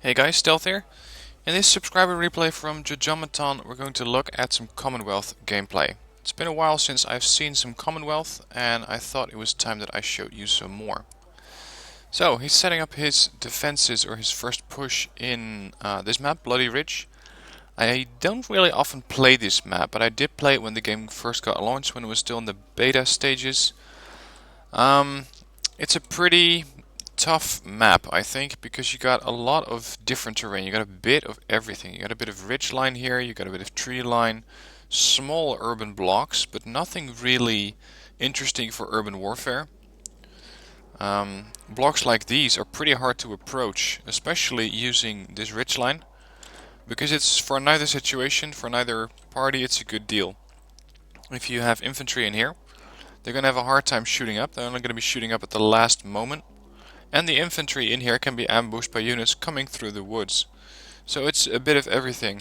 Hey guys, Stealth here. In this subscriber replay from Jojomaton, we're going to look at some Commonwealth gameplay. It's been a while since I've seen some Commonwealth, and I thought it was time that I showed you some more. So, he's setting up his defenses, or his first push in this map, Bloody Ridge. I don't really often play this map, but I did play it when the game first got launched, when it was still in the beta stages. It's a pretty tough map, I think, because you got a lot of different terrain. You got a bit of everything. You got a bit of ridge line here, you got a bit of tree line, small urban blocks, but nothing really interesting for urban warfare. Blocks like these are pretty hard to approach, especially using this ridge line, because it's for neither situation, for neither party, it's a good deal. If you have infantry in here, they're going to have a hard time shooting up. They're only going to be shooting up at the last moment. And the infantry in here can be ambushed by units coming through the woods. So it's a bit of everything.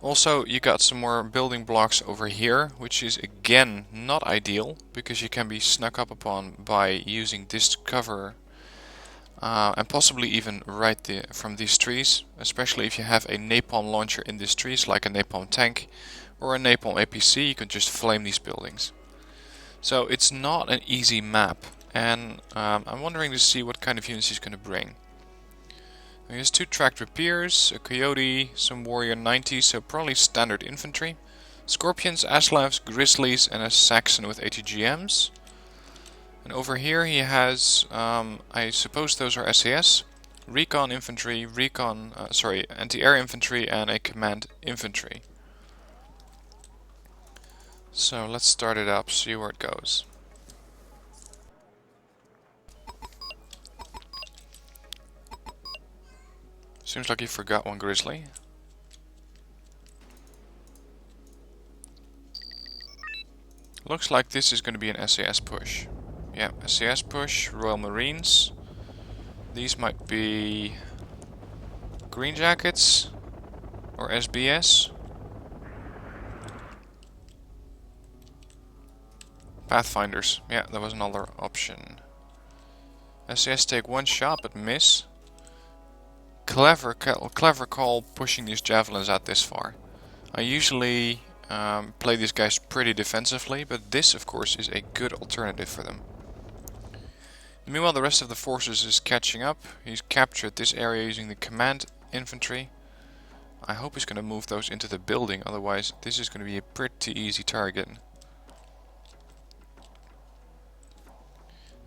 Also, you got some more building blocks over here, which is again not ideal, because you can be snuck up upon by using this cover. And possibly even right from these trees, especially if you have a napalm launcher in these trees, like a napalm tank or a napalm APC, you can just flame these buildings. So it's not an easy map. And I'm wondering to see what kind of units he's going to bring. He has 2 tracked rapiers, a coyote, some warrior 90s, so probably standard infantry, scorpions, aslavs, grizzlies, and a Saxon with ATGMs. And over here he has, I suppose those are SAS, recon infantry, anti-air infantry, and a command infantry. So let's start it up, see where it goes. Seems like he forgot one grizzly. Looks like this is going to be an SAS push. Yeah, SAS push, Royal Marines. These might be Green Jackets or SBS. Pathfinders. Yeah, that was another option. SAS take one shot but miss. Clever call pushing these javelins out this far. I usually play these guys pretty defensively, but this of course is a good alternative for them. Meanwhile, the rest of the forces is catching up. He's captured this area using the command infantry. I hope he's going to move those into the building, otherwise this is going to be a pretty easy target.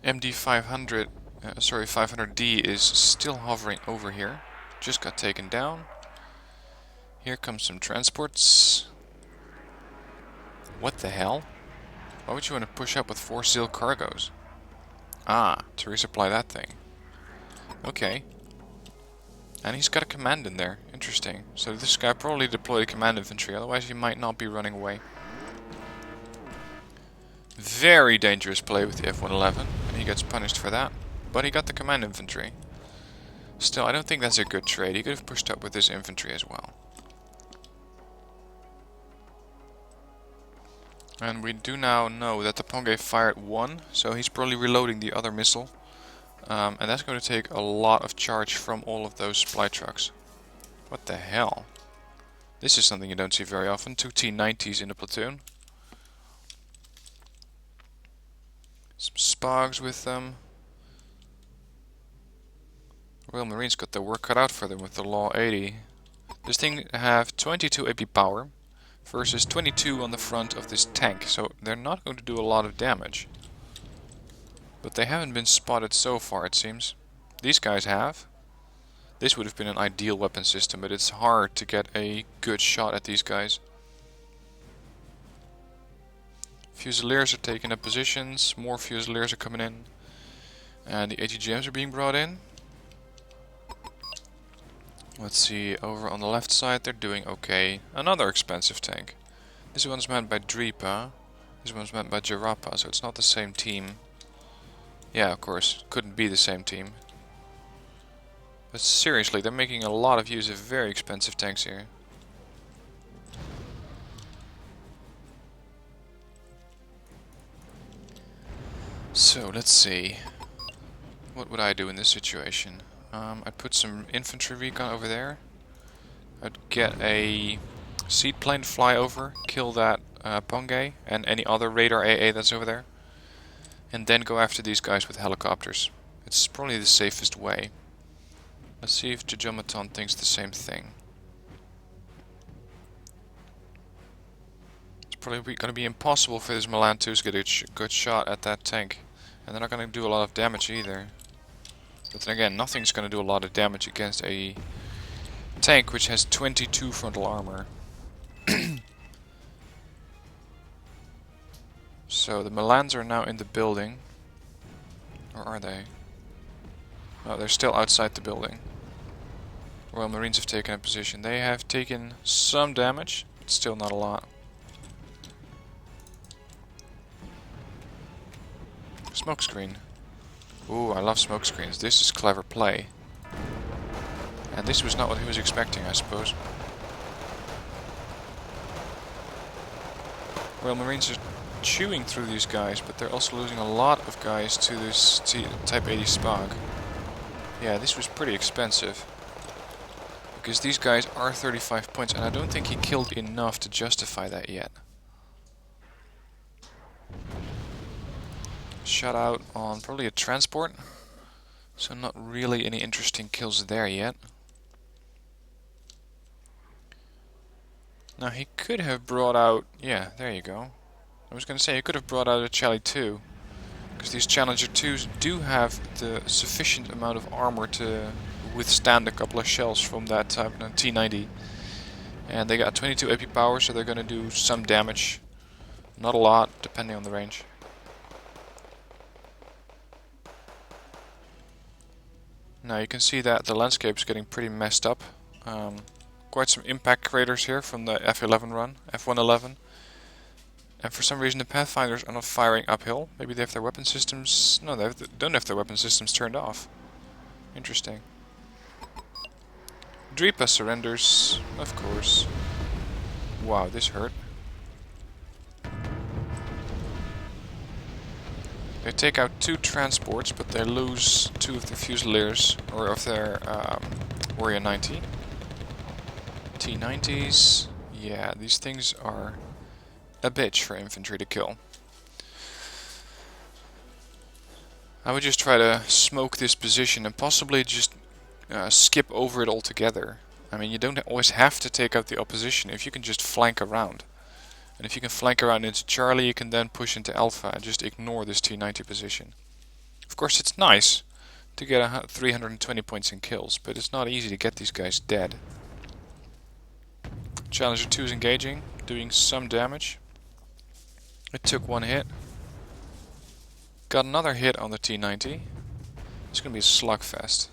MD 500D is still hovering over here. Just got taken down. Here comes some transports. What the hell? Why would you want to push up with 4 SEAL cargoes? Ah, to resupply that thing. Okay. And he's got a command in there. Interesting. So this guy probably deployed command infantry, otherwise he might not be running away. Very dangerous play with the F-111, and he gets punished for that. But he got the command infantry. Still, I don't think that's a good trade. He could have pushed up with this infantry as well. And we do now know that the Ponge fired 1, so he's probably reloading the other missile. And that's going to take a lot of charge from all of those supply trucks. What the hell? This is something you don't see very often. 2 T-90s in a platoon. Some Spogs with them. Royal Marines got their work cut out for them with the Law 80. This thing have 22 AP power versus 22 on the front of this tank, so they're not going to do a lot of damage. But they haven't been spotted so far, it seems. These guys have. This would have been an ideal weapon system, but it's hard to get a good shot at these guys. Fusiliers are taking up positions, more Fusiliers are coming in, and the ATGMs are being brought in. Let's see, over on the left side they're doing okay. Another expensive tank. This one's manned by Dripa, this one's manned by Jarapa, so it's not the same team. Yeah, of course, couldn't be the same team. But seriously, they're making a lot of use of very expensive tanks here. So, let's see. What would I do in this situation? I'd put some infantry recon over there. I'd get a seaplane to fly over, kill that Pongay and any other radar AA that's over there. And then go after these guys with helicopters. It's probably the safest way. Let's see if Jojomaton thinks the same thing. It's probably going to be impossible for this Milan 2 to get a good shot at that tank. And they're not going to do a lot of damage either. But then again, nothing's going to do a lot of damage against a tank which has 22 frontal armor. So the Milans are now in the building. Or are they? Oh, they're still outside the building. Royal Marines have taken a position. They have taken some damage, but still not a lot. Smokescreen. Ooh, I love smoke screens. This is clever play. And this was not what he was expecting, I suppose. Royal Marines are chewing through these guys, but they're also losing a lot of guys to this Type 80 Spog. Yeah, this was pretty expensive. Because these guys are 35 points, and I don't think he killed enough to justify that yet. Shot out on probably a transport, so not really any interesting kills there yet. Now he could have brought out, yeah, there you go. I was going to say he could have brought out a Charlie 2, because these Challenger 2s do have the sufficient amount of armor to withstand a couple of shells from that type T90. And they got 22 AP power, so they're going to do some damage. Not a lot, depending on the range. Now you can see that the landscape is getting pretty messed up. Quite some impact craters here from the F11 run, F111. And for some reason the Pathfinders are not firing uphill. Maybe they have their weapon systems... No, they don't have their weapon systems turned off. Interesting. Dripa surrenders, of course. Wow, this hurt. They take out 2 transports, but they lose 2 of their Fusiliers, or of their Warrior 90. T90s, yeah, these things are a bitch for infantry to kill. I would just try to smoke this position and possibly just skip over it altogether. I mean, you don't always have to take out the opposition if you can just flank around. And if you can flank around into Charlie, you can then push into Alpha and just ignore this T90 position. Of course, it's nice to get 320 points in kills, but it's not easy to get these guys dead. Challenger 2 is engaging, doing some damage. It took 1 hit. Got another hit on the T90. It's going to be a slugfest.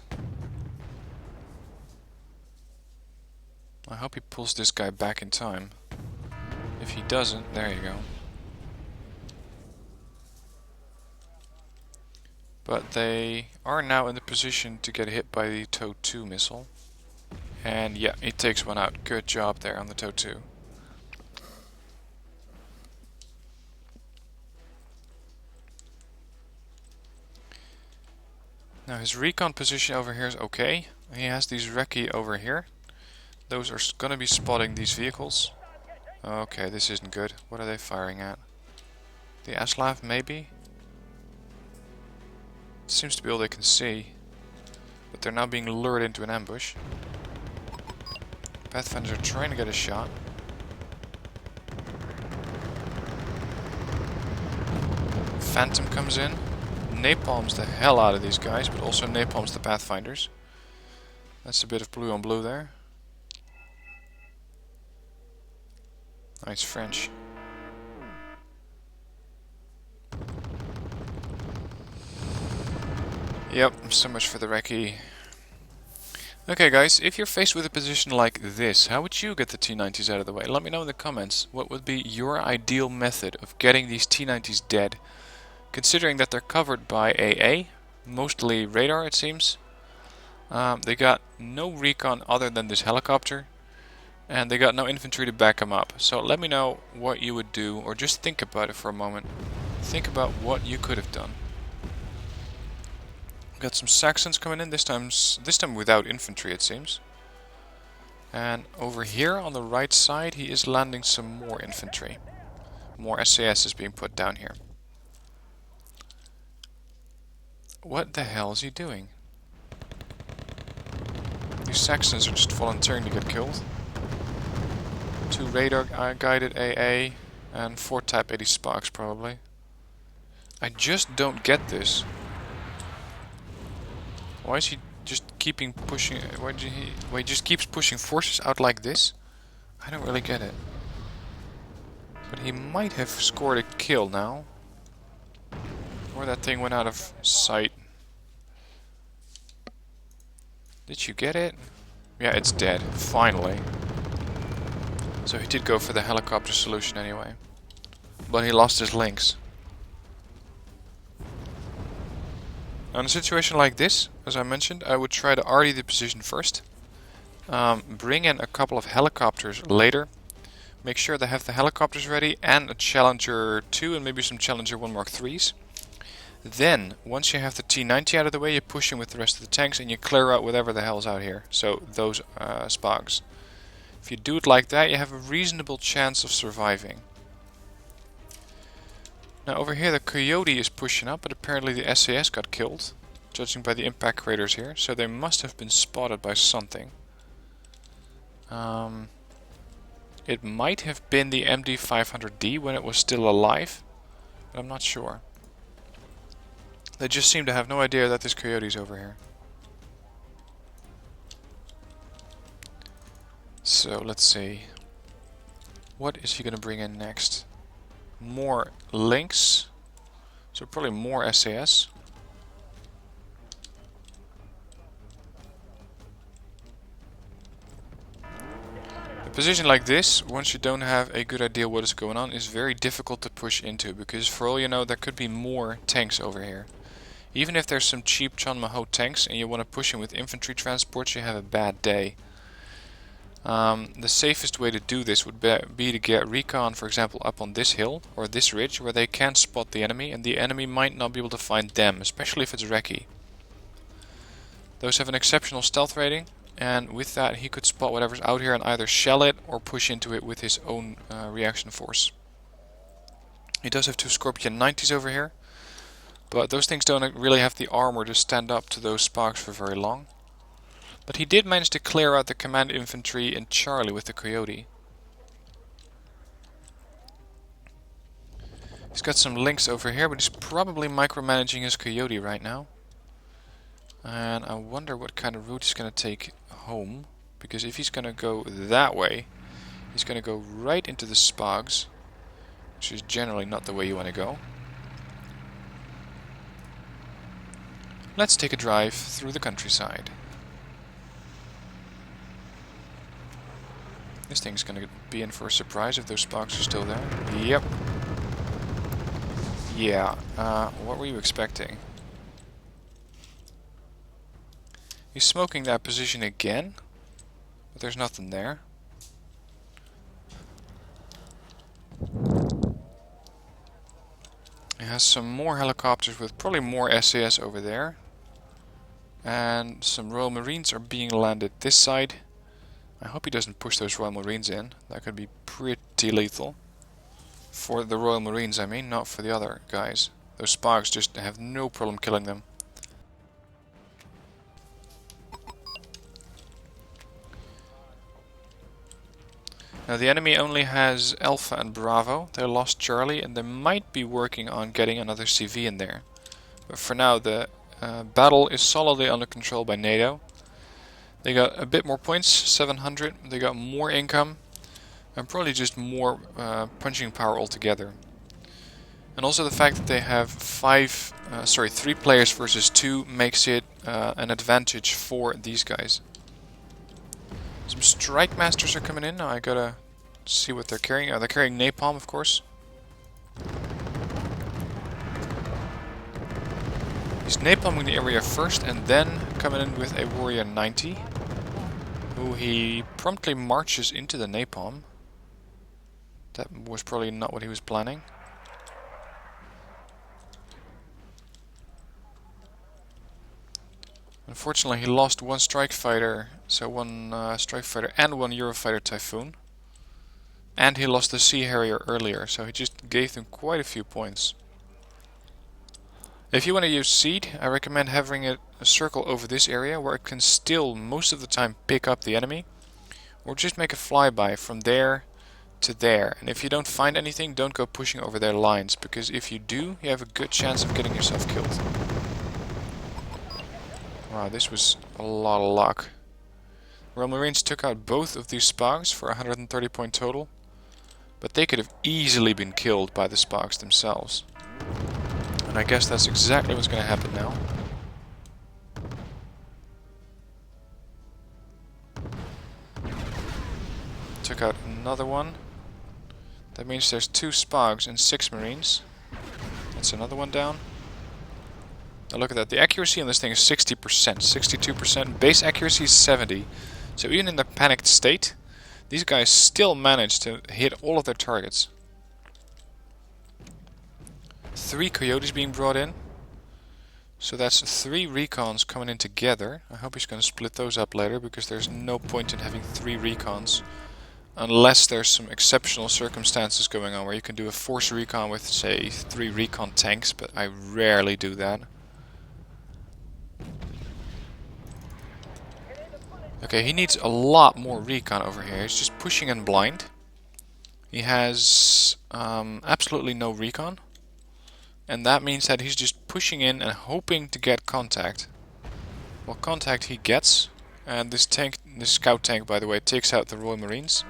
I hope he pulls this guy back in time. If he doesn't, there you go. But they are now in the position to get hit by the TOW 2 missile. And yeah, he takes one out. Good job there on the TOW 2. Now his recon position over here is okay. He has these recce over here. Those are going to be spotting these vehicles. Okay, this isn't good. What are they firing at? The Aslav, maybe? Seems to be all they can see. But they're now being lured into an ambush. Pathfinders are trying to get a shot. Phantom comes in. Napalms the hell out of these guys, but also napalms the Pathfinders. That's a bit of blue on blue there. Nice French. Yep, so much for the recce. Okay guys, if you're faced with a position like this, how would you get the T90s out of the way? Let me know in the comments. What would be your ideal method of getting these T90s dead? Considering that they're covered by AA, mostly radar it seems. They got no recon other than this helicopter. And they got no infantry to back them up. So let me know what you would do, or just think about it for a moment. Think about what you could have done. Got some Saxons coming in, this time without infantry it seems. And over here on the right side he is landing some more infantry. More SAS is being put down here. What the hell is he doing? These Saxons are just volunteering to get killed. 2 radar guided AA and 4 Type 80 Sparks probably. I just don't get this. Why is he just keeping pushing? Why he just keeps pushing forces out like this? I don't really get it. But he might have scored a kill now. Or that thing went out of sight. Did you get it? Yeah, it's dead. Finally. So he did go for the helicopter solution anyway. But he lost his links. Now in a situation like this, as I mentioned, I would try to RD the position first. Bring in a couple of helicopters later. Make sure they have the helicopters ready and a Challenger 2 and maybe some Challenger 1 Mark 3s. Then, once you have the T-90 out of the way, you push in with the rest of the tanks and you clear out whatever the hell's out here. So, those Spogs. If you do it like that, you have a reasonable chance of surviving. Now over here the Coyote is pushing up, but apparently the SAS got killed, judging by the impact craters here, so they must have been spotted by something. It might have been the MD-500D when it was still alive, but I'm not sure. They just seem to have no idea that this Coyote's over here. So let's see. What is he going to bring in next? More links. So probably more SAS. A position like this, once you don't have a good idea what is going on, is very difficult to push into, because for all you know there could be more tanks over here. Even if there's some cheap Chonma-Ho tanks and you want to push in with infantry transports, you have a bad day. The safest way to do this would be to get recon, for example, up on this hill or this ridge where they can spot the enemy and the enemy might not be able to find them, especially if it's recce. Those have an exceptional stealth rating, and with that he could spot whatever's out here and either shell it or push into it with his own reaction force. He does have 2 Scorpion 90s over here, but those things don't really have the armor to stand up to those sparks for very long. But he did manage to clear out the command infantry in Charlie with the Coyote. He's got some links over here, but he's probably micromanaging his Coyote right now. And I wonder what kind of route he's going to take home. Because if he's going to go that way, he's going to go right into the Spogs, which is generally not the way you want to go. Let's take a drive through the countryside. This thing's gonna be in for a surprise if those sparks are still there. Yep. Yeah, what were you expecting? He's smoking that position again, but there's nothing there. He has some more helicopters with probably more SAS over there. And some Royal Marines are being landed this side. I hope he doesn't push those Royal Marines in. That could be pretty lethal. For the Royal Marines, I mean, not for the other guys. Those Sparks just have no problem killing them. Now the enemy only has Alpha and Bravo. They lost Charlie and they might be working on getting another CV in there. But for now the battle is solidly under control by NATO. They got a bit more points, 700. They got more income and probably just more punching power altogether. And also the fact that they have 3 players versus 2 makes it an advantage for these guys. Some Strike Masters are coming in. Now I gotta see what they're carrying. They're carrying napalm, of course. He's napalming the area first and then coming in with a Warrior 90, who he promptly marches into the napalm. That was probably not what he was planning. Unfortunately, he lost one strike fighter, so one strike fighter and one Eurofighter Typhoon. And he lost the Sea Harrier earlier, so he just gave them quite a few points. If you want to use Seed, I recommend having it a circle over this area where it can still most of the time pick up the enemy. Or just make a flyby from there to there. And if you don't find anything, don't go pushing over their lines, because if you do, you have a good chance of getting yourself killed. Wow, this was a lot of luck. Royal Marines took out both of these Spags for 130 point total, but they could have easily been killed by the Spags themselves. And I guess that's exactly what's going to happen now. Took out another one. That means there's 2 Spags and 6 Marines. That's another one down. Now look at that. The accuracy on this thing is 60%, 62%. Base accuracy is 70. So even in the panicked state, these guys still managed to hit all of their targets. 3 Coyotes being brought in. So that's 3 recons coming in together. I hope he's going to split those up later, because there's no point in having 3 recons. Unless there's some exceptional circumstances going on where you can do a force recon with, say, 3 recon tanks, but I rarely do that. Okay, he needs a lot more recon over here. He's just pushing in blind. He has absolutely no recon. And that means that he's just pushing in and hoping to get contact. Well, contact he gets. And this tank, this scout tank, by the way, takes out the Royal Marines.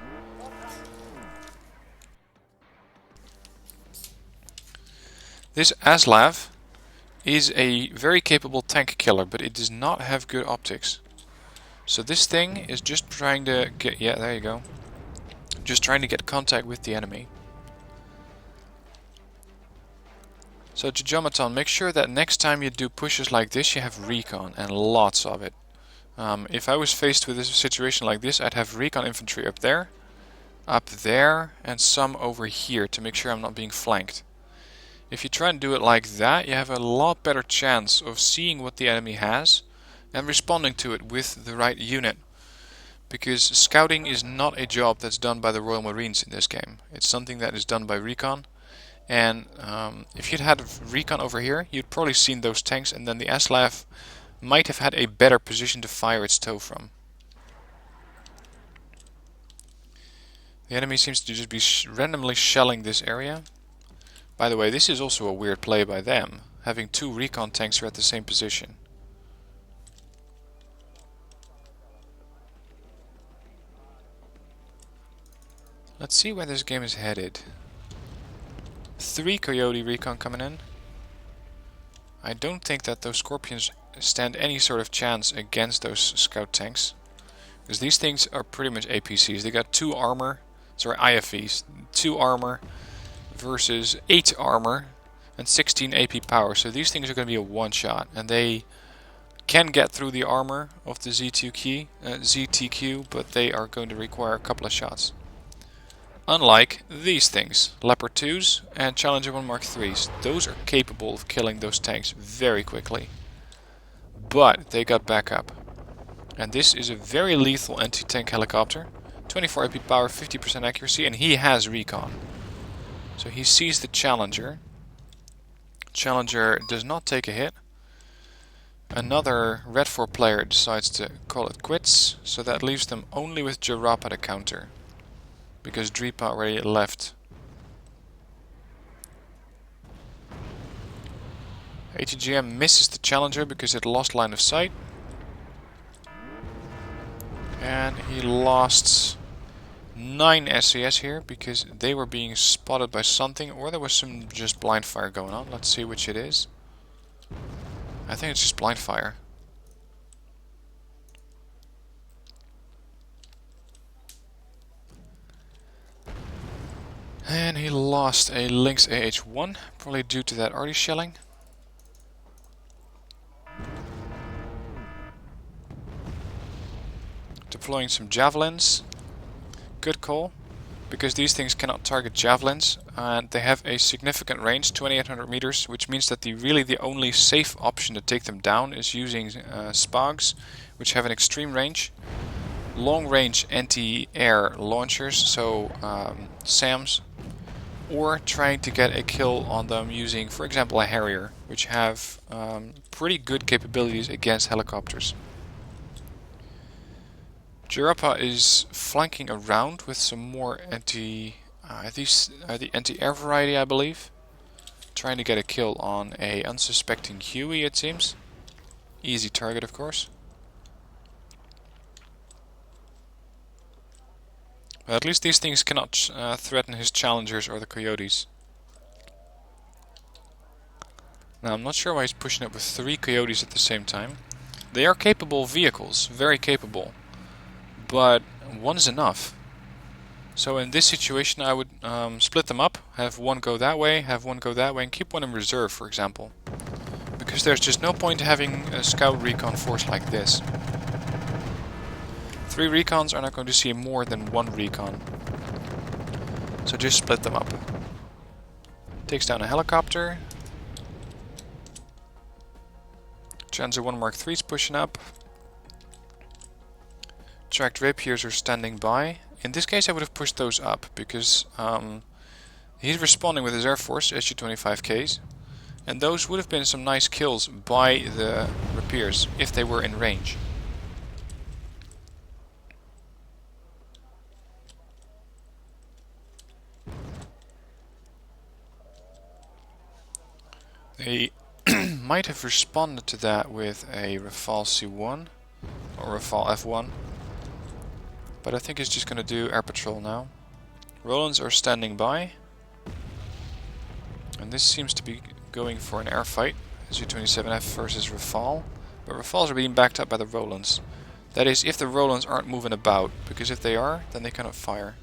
This Aslav is a very capable tank killer, but it does not have good optics. So this thing is just trying to get... yeah, there you go. Just trying to get contact with the enemy. So Jojomaton, make sure that next time you do pushes like this, you have recon, and lots of it. If I was faced with a situation like this, I'd have recon infantry up there, and some over here to make sure I'm not being flanked. If you try and do it like that, you have a lot better chance of seeing what the enemy has and responding to it with the right unit. Because scouting is not a job that's done by the Royal Marines in this game. It's something that is done by recon. And if you'd had recon over here, you'd probably seen those tanks, and then the Aslav might have had a better position to fire its TOW from. The enemy seems to just be randomly shelling this area. By the way, this is also a weird play by them, having 2 recon tanks at the same position. Let's see where this game is headed. 3 Coyote recon coming in. I don't think that those Scorpions stand any sort of chance against those scout tanks, because these things are pretty much APCs. They got 2 armor, sorry, IFVs, 2 armor versus 8 armor and 16 AP power. So these things are going to be a one-shot, and they can get through the armor of the ZTQ, but they are going to require a couple of shots. Unlike these things, Leopard 2s and Challenger 1 Mark 3s. Those are capable of killing those tanks very quickly. But they got back up. And this is a very lethal anti-tank helicopter. 24 AP power, 50% accuracy, and he has recon. So he sees the Challenger. Challenger does not take a hit. Another Red 4 player decides to call it quits, so that leaves them only with Jarapa to counter, because Dripa already left. ATGM misses the Challenger because it lost line of sight. And he lost 9 SCS here because they were being spotted by something, or there was some just blind fire going on. Let's see which it is. I think it's just blind fire. And he lost a Lynx AH-1, probably due to that arty shelling. Deploying some javelins. Good call. because these things cannot target javelins, and they have a significant range, 2800 meters, which means that the only safe option to take them down is using SPAGs, which have an extreme range, long range anti-air launchers, so SAMs, or trying to get a kill on them using, for example, a Harrier, which have pretty good capabilities against helicopters. Europa is flanking around with some more these are the anti-air variety, I believe. Trying to get a kill on a unsuspecting Huey, it seems. Easy target, of course. But at least these things cannot threaten his challengers or the coyotes. Now, I'm not sure why he's pushing up with 3 coyotes at the same time. They are capable vehicles, very capable. But one is enough. So in this situation I would split them up, have one go that way, have one go that way, and keep one in reserve, for example. Because there's just no point having a scout recon force like this. 3 recons are not going to see more than 1 recon. So just split them up. Takes down a helicopter. Chanzer 1 Mark III is pushing up. Tracked rapiers are standing by. In this case I would have pushed those up, because he's responding with his air force, Su-25Ks, and those would have been some nice kills by the rapiers, if they were in range. They might have responded to that with a Rafale C1, or Rafale F1. But I think he's just going to do air patrol now. Rolands are standing by. And this seems to be going for an air fight. Su-27F versus Rafale. But Rafales are being backed up by the Rolands. That is, if the Rolands aren't moving about. Because if they are, then they cannot fire.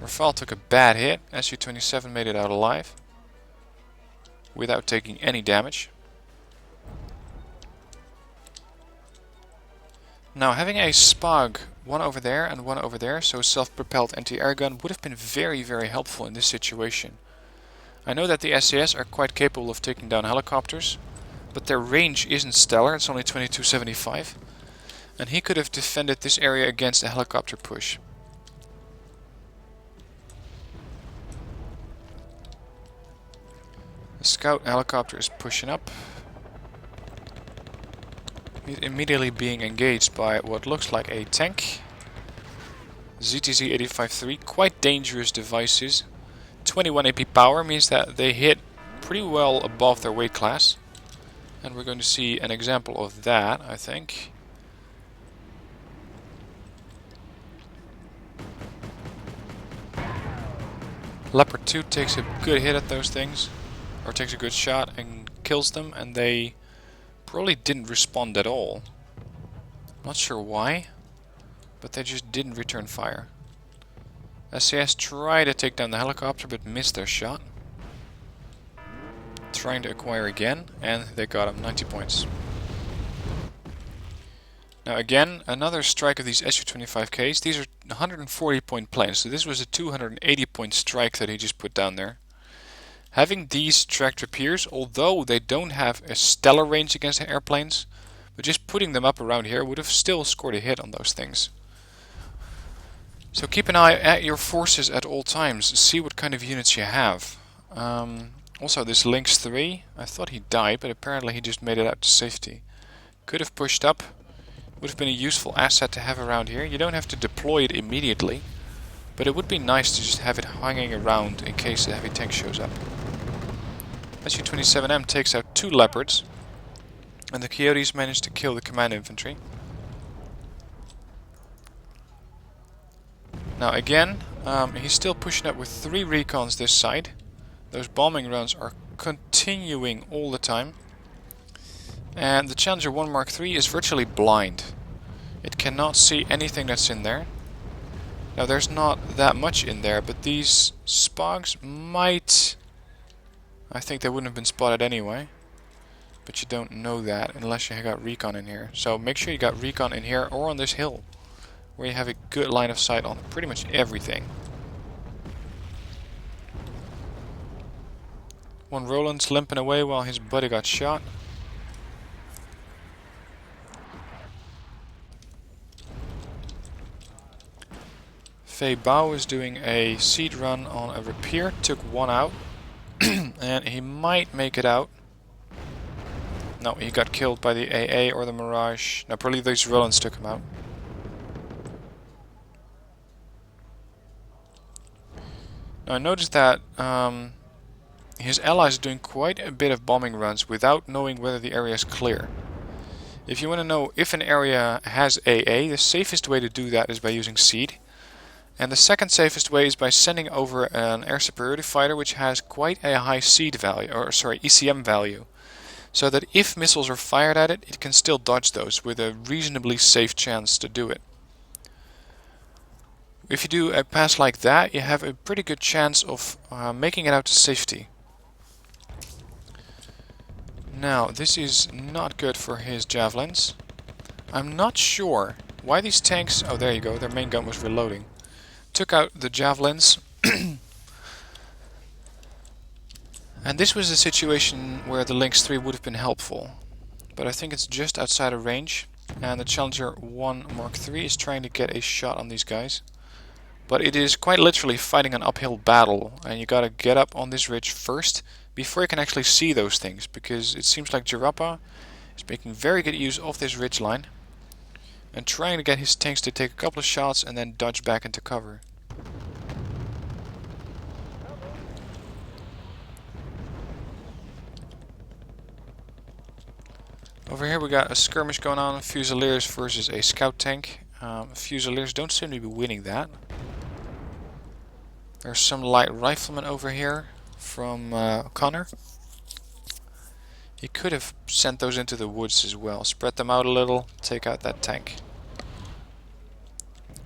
Rafale took a bad hit. Su-27 made it out alive. Without taking any damage. Now, having a SPAG, one over there and one over there, so self-propelled anti-air gun, would have been very, very helpful in this situation. I know that the SAS are quite capable of taking down helicopters, but their range isn't stellar, it's only 2275, and he could have defended this area against a helicopter push. The scout helicopter is pushing up. He's immediately being engaged by what looks like a tank. ZTZ-85-3, quite dangerous devices. 21 AP power means that they hit pretty well above their weight class. And we're going to see an example of that, I think. Leopard 2 takes a good hit at those things, or takes a good shot and kills them, and they probably didn't respond at all. Not sure why, but they just didn't return fire. SAS tried to take down the helicopter but missed their shot. Trying to acquire again, and they got him, 90 points. Now again, another strike of these Su-25Ks. These are 140 point planes, so this was a 280 point strike that he just put down there. Having these tracked rapiers, although they don't have a stellar range against the airplanes, but just putting them up around here would have still scored a hit on those things. So keep an eye at your forces at all times, see what kind of units you have. Also this Lynx 3, I thought he died, but apparently he just made it out to safety. Could have pushed up, would have been a useful asset to have around here. You don't have to deploy it immediately, but it would be nice to just have it hanging around in case a heavy tank shows up. Su-27M takes out 2 Leopards, and the Coyotes manage to kill the command infantry. Now again, he's still pushing up with 3 recons this side. Those bombing runs are continuing all the time. And the Challenger 1 Mark III is virtually blind. It cannot see anything that's in there. Now there's not that much in there, but these SPAGs might... I think they wouldn't have been spotted anyway. But you don't know that unless you got recon in here. So make sure you got recon in here or on this hill. where you have a good line of sight on pretty much everything. One Roland's limping away while his buddy got shot. Fei Bao is doing a seed run on a repair, took one out, and he might make it out. No, he got killed by the AA or the Mirage. No, probably these Rolands took him out. Now I noticed that his allies are doing quite a bit of bombing runs without knowing whether the area is clear. If you want to know if an area has AA, the safest way to do that is by using seed. And the second safest way is by sending over an air superiority fighter which has quite a high seed value, or sorry, ECM value. So that if missiles are fired at it, it can still dodge those with a reasonably safe chance to do it. If you do a pass like that, you have a pretty good chance of making it out to safety. Now, this is not good for his javelins. I'm not sure why these tanks... Oh, there you go, their main gun was reloading. Took out the javelins. And this was a situation where the Lynx 3 would have been helpful. But I think it's just outside of range. And the Challenger 1 Mark III is trying to get a shot on these guys. But it is quite literally fighting an uphill battle. And you gotta get up on this ridge first before you can actually see those things. Because it seems like Jarappa is making very good use of this ridge line. And trying to get his tanks to take a couple of shots and then dodge back into cover. Over here we got a skirmish going on, Fusiliers versus a scout tank. Fusiliers don't seem to be winning that. There's some light riflemen over here from Connor. He could have sent those into the woods as well. Spread them out a little, take out that tank.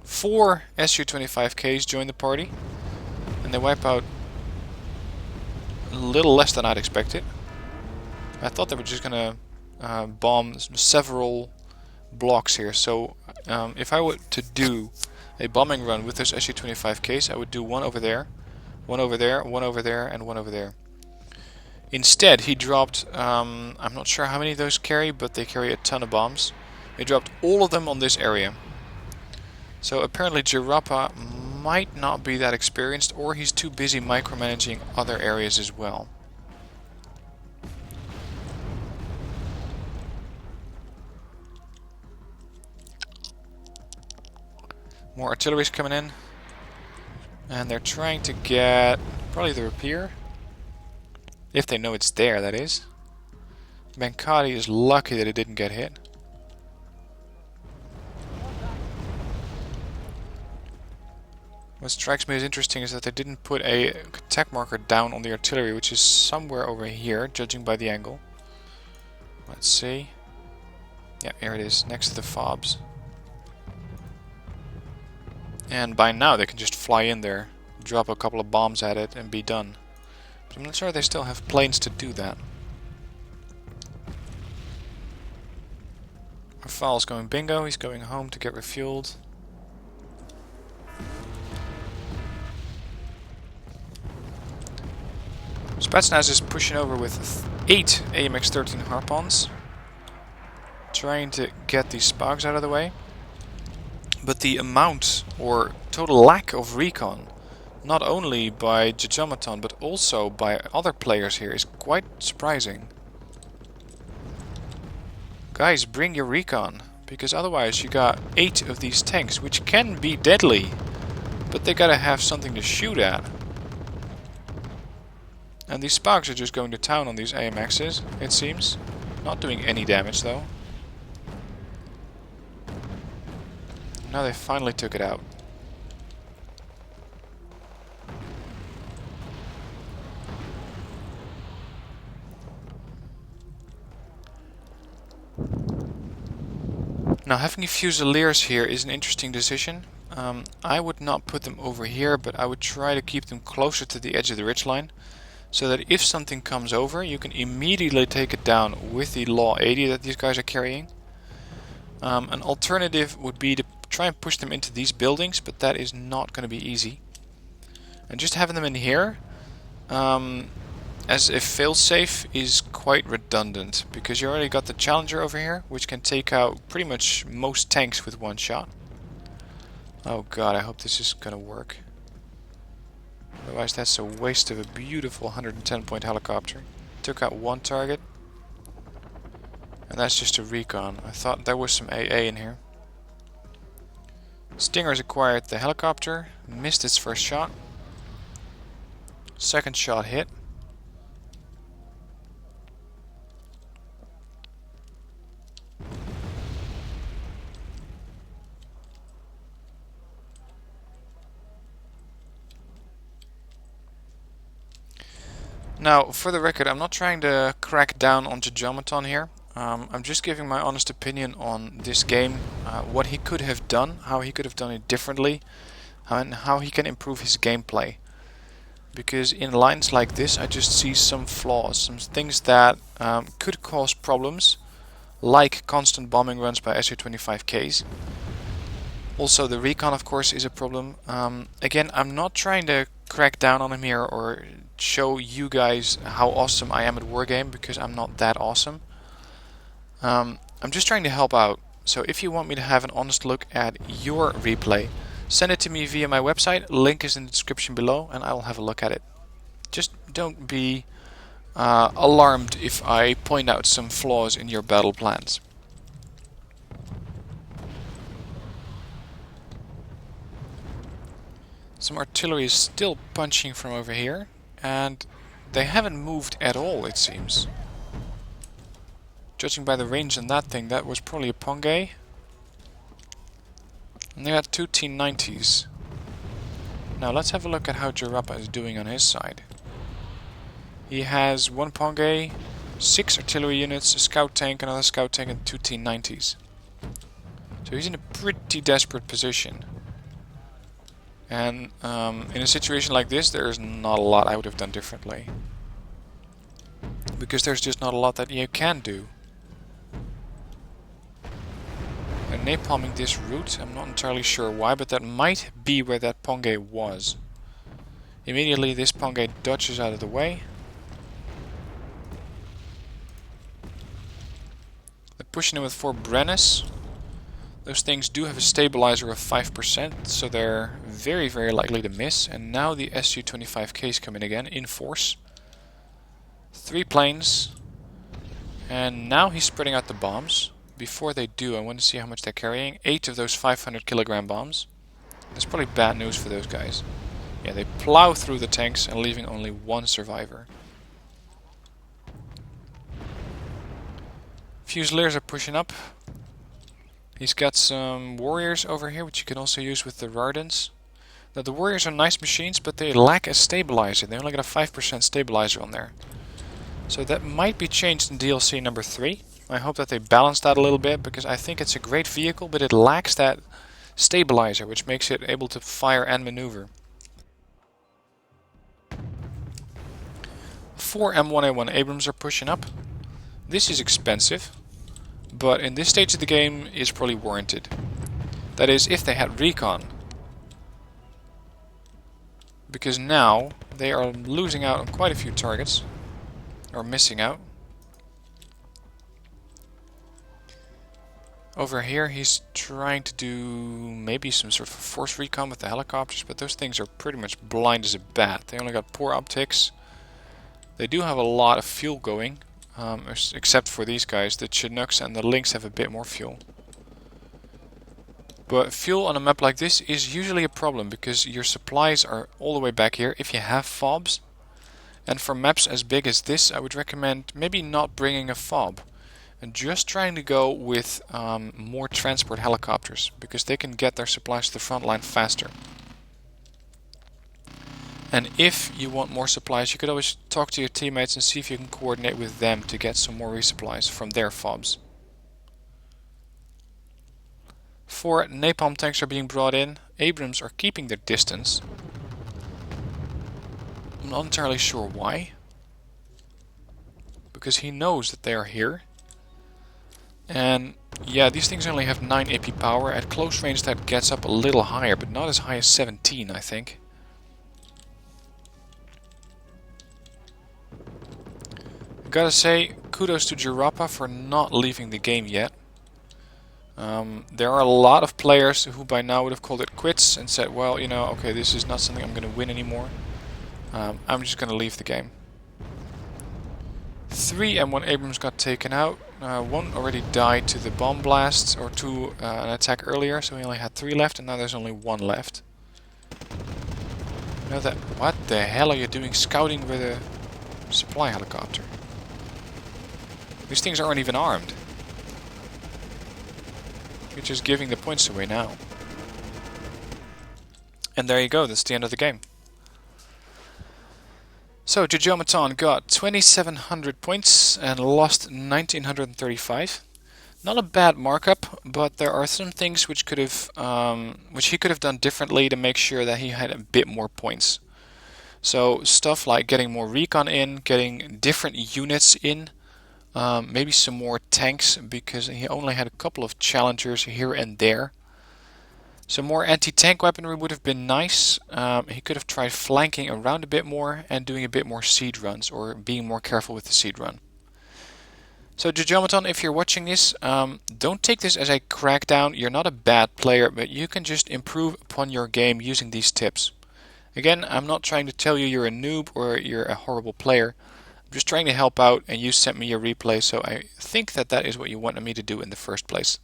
4 Su-25Ks join the party. And they wipe out a little less than I'd expected. I thought they were just gonna bomb several blocks here. So if I were to do a bombing run with those Su-25Ks, I would do one over there, one over there, one over there, and one over there. Instead, he dropped, I'm not sure how many of those carry, but they carry a ton of bombs. He dropped all of them on this area. So apparently Jarappa might not be that experienced, or he's too busy micromanaging other areas as well. More artillery's coming in. And they're trying to get probably the repair. If they know it's there, that is. Bankati is lucky that it didn't get hit. What strikes me as interesting is that they didn't put a attack marker down on the artillery, which is somewhere over here, judging by the angle. Let's see. Yeah, here it is, next to the fobs. And by now they can just fly in there, drop a couple of bombs at it and be done. But I'm not sure they still have planes to do that. Rafale's going bingo, he's going home to get refueled. Spetsnaz is pushing over with 8 AMX-13 Harpoons, trying to get these Spags out of the way. But the amount or total lack of recon, not only by Jojomaton but also by other players here, is quite surprising. Guys, bring your recon, because otherwise you got 8 of these tanks, which can be deadly, but they gotta have something to shoot at. And these Spags are just going to town on these AMXs, it seems. Not doing any damage though. Now they finally took it out. Now having Fusiliers here is an interesting decision. I would not put them over here, but I would try to keep them closer to the edge of the ridgeline, so that if something comes over, you can immediately take it down with the Law 80 that these guys are carrying. An alternative would be to try and push them into these buildings, but that is not going to be easy. And just having them in here as a failsafe is quite redundant, because you already got the Challenger over here, which can take out pretty much most tanks with one shot. Oh god, I hope this is gonna work. Otherwise that's a waste of a beautiful 110-point helicopter. Took out one target. And that's just a recon. I thought there was some AA in here. Stinger's acquired the helicopter, missed its first shot. Second shot hit. Now, for the record, I'm not trying to crack down on Jojomaton here. I'm just giving my honest opinion on this game, what he could have done, how he could have done it differently, and how he can improve his gameplay. Because in lines like this, I just see some flaws, some things that could cause problems, like constant bombing runs by Su-25Ks. Also, the recon, of course, is a problem. Again, I'm not trying to crack down on him here or show you guys how awesome I am at Wargame, because I'm not that awesome. I'm just trying to help out. So if you want me to have an honest look at your replay, send it to me via my website. Link is in the description below, and I will have a look at it. Just don't be alarmed if I point out some flaws in your battle plans. Some artillery is still punching from over here, and they haven't moved at all, it seems. Judging by the range on that thing, that was probably a Pongay. And they got two T-90s. Now let's have a look at how Jarappa is doing on his side. He has one Pongay, 6 artillery units, a scout tank, another scout tank, and 2 T-90s. So he's in a pretty desperate position. And in a situation like this, there's not a lot I would have done differently. Because there's just not a lot that you can do. And napalming this route, I'm not entirely sure why, but that might be where that Pongay was. Immediately this Pongay dodges out of the way. They're pushing him with 4 Brennes. Those things do have a stabilizer of 5%, so they're very, very likely to miss. And now the Su-25K is coming again, in force. 3 planes. And now he's spreading out the bombs. Before they do, I want to see how much they're carrying. 8 of those 500 kilogram bombs. That's probably bad news for those guys. Yeah, they plow through the tanks and leaving only 1 survivor. Fusiliers are pushing up. He's got some warriors over here, which you can also use with the Rardens. Now the warriors are nice machines, but they lack a stabilizer. They only got a 5% stabilizer on there. So that might be changed in DLC number 3. I hope that they balance that a little bit, because I think it's a great vehicle, but it lacks that stabilizer, which makes it able to fire and maneuver. 4 M1A1 Abrams are pushing up. This is expensive, but in this stage of the game is probably warranted. That is, if they had recon. Because now they are losing out on quite a few targets, or missing out. Over here he's trying to do maybe some sort of force recon with the helicopters, but those things are pretty much blind as a bat. They only got poor optics. They do have a lot of fuel going, except for these guys. The Chinooks and the Lynx have a bit more fuel. But fuel on a map like this is usually a problem, because your supplies are all the way back here if you have FOBs. And for maps as big as this, I would recommend maybe not bringing a FOB. And just trying to go with more transport helicopters, because they can get their supplies to the front line faster. And if you want more supplies, you could always talk to your teammates and see if you can coordinate with them to get some more resupplies from their FOBs. 4 napalm tanks are being brought in. Abrams are keeping their distance. I'm not entirely sure why. Because he knows that they are here. And yeah, these things only have 9 AP power. At close range that gets up a little higher, but not as high as 17, I think. Gotta say, kudos to Jirapa for not leaving the game yet. There are a lot of players who by now would have called it quits and said, well, you know, okay, this is not something I'm going to win anymore. I'm just going to leave the game. 3 and 1 Abrams got taken out. 1 already died to the bomb blasts or to an attack earlier, so he only had 3 left, and now there's only 1 left. You know that? What the hell are you doing scouting with a supply helicopter? These things aren't even armed. You're just giving the points away now. And there you go, that's the end of the game. So Jojomaton got 2700 points and lost 1935. Not a bad markup, but there are some things which could have, which he could have done differently to make sure that he had a bit more points. So stuff like getting more recon in, getting different units in, maybe some more tanks because he only had a couple of challengers here and there. Some more anti-tank weaponry would have been nice. He could have tried flanking around a bit more and doing a bit more siege runs or being more careful with the siege run. So Jojomaton, if you're watching this, don't take this as a crackdown. You're not a bad player, but you can just improve upon your game using these tips. Again, I'm not trying to tell you you're a noob or you're a horrible player. I'm just trying to help out, and you sent me a replay, so I think that that is what you wanted me to do in the first place.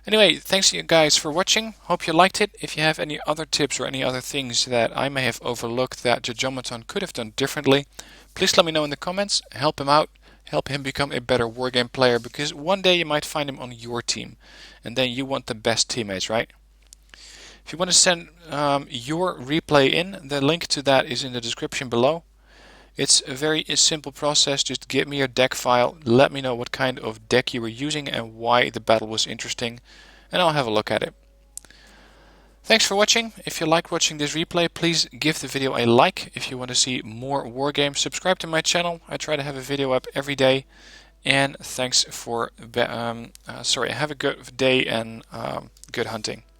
Anyway, thanks you guys for watching. Hope you liked it. If you have any other tips or any other things that I may have overlooked that Jojomaton could have done differently, please let me know in the comments. Help him out. Help him become a better wargame player, because one day you might find him on your team. And then you want the best teammates, right? If you want to send your replay in, the link to that is in the description below. It's a very simple process. Just give me your deck file, let me know what kind of deck you were using and why the battle was interesting, and I'll have a look at it. Thanks for watching. If you liked watching this replay, please give the video a like. If you want to see more wargames, subscribe to my channel. I try to have a video up every day. And thanks for have a good day and good hunting.